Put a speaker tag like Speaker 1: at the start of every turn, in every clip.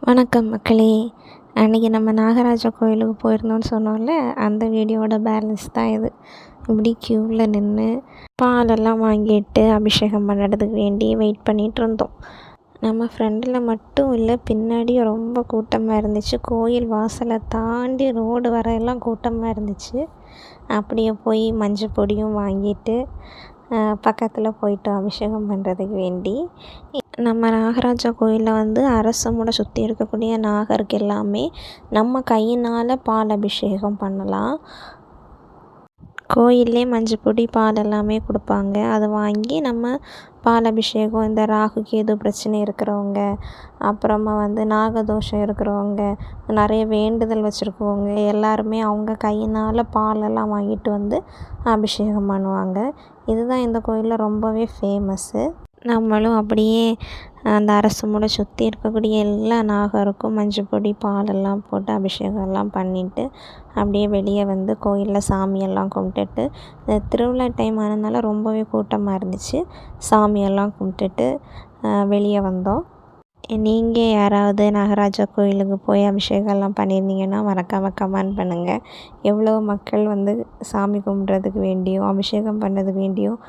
Speaker 1: வணக்கம் மக்களே. அன்றைக்கி நம்ம நாகராஜா கோயிலுக்கு போயிருந்தோம்னு சொன்னோம்ல, அந்த வீடியோட பேலன்ஸ் தான் இது. இப்படி க்யூவில் நின்று பாலெல்லாம் வாங்கிட்டு அபிஷேகம் பண்ணுறதுக்கு வேண்டி வெயிட் பண்ணிகிட்டு இருந்தோம். நம்ம ஃப்ரெண்டில் மட்டும் இல்லை, பின்னாடி ரொம்ப கூட்டமாக இருந்துச்சு. கோயில் வாசலை தாண்டி ரோடு வரையெல்லாம் கூட்டமாக இருந்துச்சு. அப்படியே போய் மஞ்சள் பொடியும் வாங்கிட்டு பக்கத்தில் போயிட்டோம் அபிஷேகம் பண்ணுறதுக்கு வேண்டி. நம்ம நாகராஜா கோயிலில் அரச மூடை சுற்றி இருக்கக்கூடிய நாகருக்கு எல்லாமே நம்ம கையினால் பால் அபிஷேகம் பண்ணலாம். கோயிலே மஞ்சள் பொடி பால் எல்லாமே கொடுப்பாங்க. அதை வாங்கி நம்ம பால் அபிஷேகம், இந்த ராகு கேது பிரச்சனை இருக்கிறவங்க, அப்புறமா நாகதோஷம் இருக்கிறவங்க, நிறைய வேண்டுதல் வச்சுருக்கவங்க எல்லாருமே அவங்க கையினால் பாலெல்லாம் வாங்கிட்டு அபிஷேகம் பண்ணுவாங்க. இதுதான் இந்த கோயிலில் ரொம்பவே ஃபேமஸ்ஸு. நம்மளும் அப்படியே அந்த அரச மூடை சுற்றி இருக்கக்கூடிய எல்லா நாகருக்கும் மஞ்சள் பொடி பாலெல்லாம் போட்டு அபிஷேகம்லாம் பண்ணிவிட்டு அப்படியே வெளியே கோயிலில் சாமியெல்லாம் கும்பிட்டுட்டு, இந்த திருவிழா டைம் ஆனதுனால ரொம்பவே கூட்டமாக இருந்துச்சு. சாமியெல்லாம் கும்பிட்டுட்டு வெளியே வந்தோம். நீங்கள் யாராவது நாகராஜா கோயிலுக்கு போய் அபிஷேகம்லாம் பண்ணியிருந்தீங்கன்னா மறக்காமல் கமெண்ட் பண்ணுங்கள். எவ்வளோ மக்கள் சாமி கும்பிட்றதுக்கு வேண்டியும் அபிஷேகம் பண்ணுறதுக்கு வேண்டியும்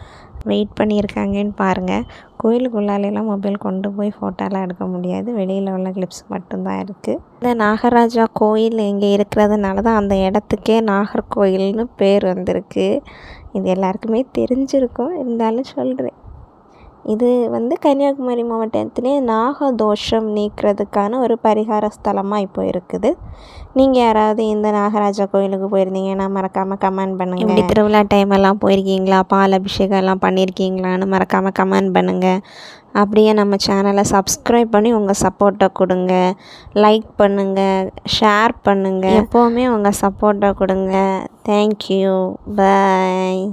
Speaker 1: வெயிட் பண்ணியிருக்காங்கன்னு பாருங்கள். கோயிலுக்குள்ளாலெல்லாம் மொபைல் கொண்டு போய் ஃபோட்டோலாம் எடுக்க முடியாது. வெளியில் உள்ள கிளிப்ஸ் மட்டும்தான் இருக்குது. இந்த நாகராஜா கோயில் இங்கே இருக்கிறதுனால தான் அந்த இடத்துக்கே நாகர்கோயில்னு பேர் வந்திருக்கு. இது எல்லாருக்குமே தெரிஞ்சிருக்கும், இருந்தாலும் சொல்கிறேன். இது கன்னியாகுமரி மாவட்டத்திலே நாகதோஷம் நீக்கிறதுக்கான ஒரு பரிகார ஸ்தலமாக இப்போ இருக்குது. நீங்கள் யாராவது இந்த நாகராஜா கோயிலுக்கு போயிருந்தீங்கன்னா மறக்காமல் கமெண்ட் பண்ணுங்கள். இப்படி திருவிழா டைமெல்லாம் போயிருக்கீங்களா, பால் அபிஷேகம் எல்லாம் பண்ணியிருக்கீங்களான்னு மறக்காமல் கமெண்ட் பண்ணுங்கள். அப்படியே நம்ம சேனலை சப்ஸ்கிரைப் பண்ணி உங்கள் சப்போர்ட்டை கொடுங்க. லைக் பண்ணுங்கள், ஷேர் பண்ணுங்கள். எப்போவுமே உங்கள் சப்போர்ட்டை கொடுங்க. தேங்க்யூ, பாய்.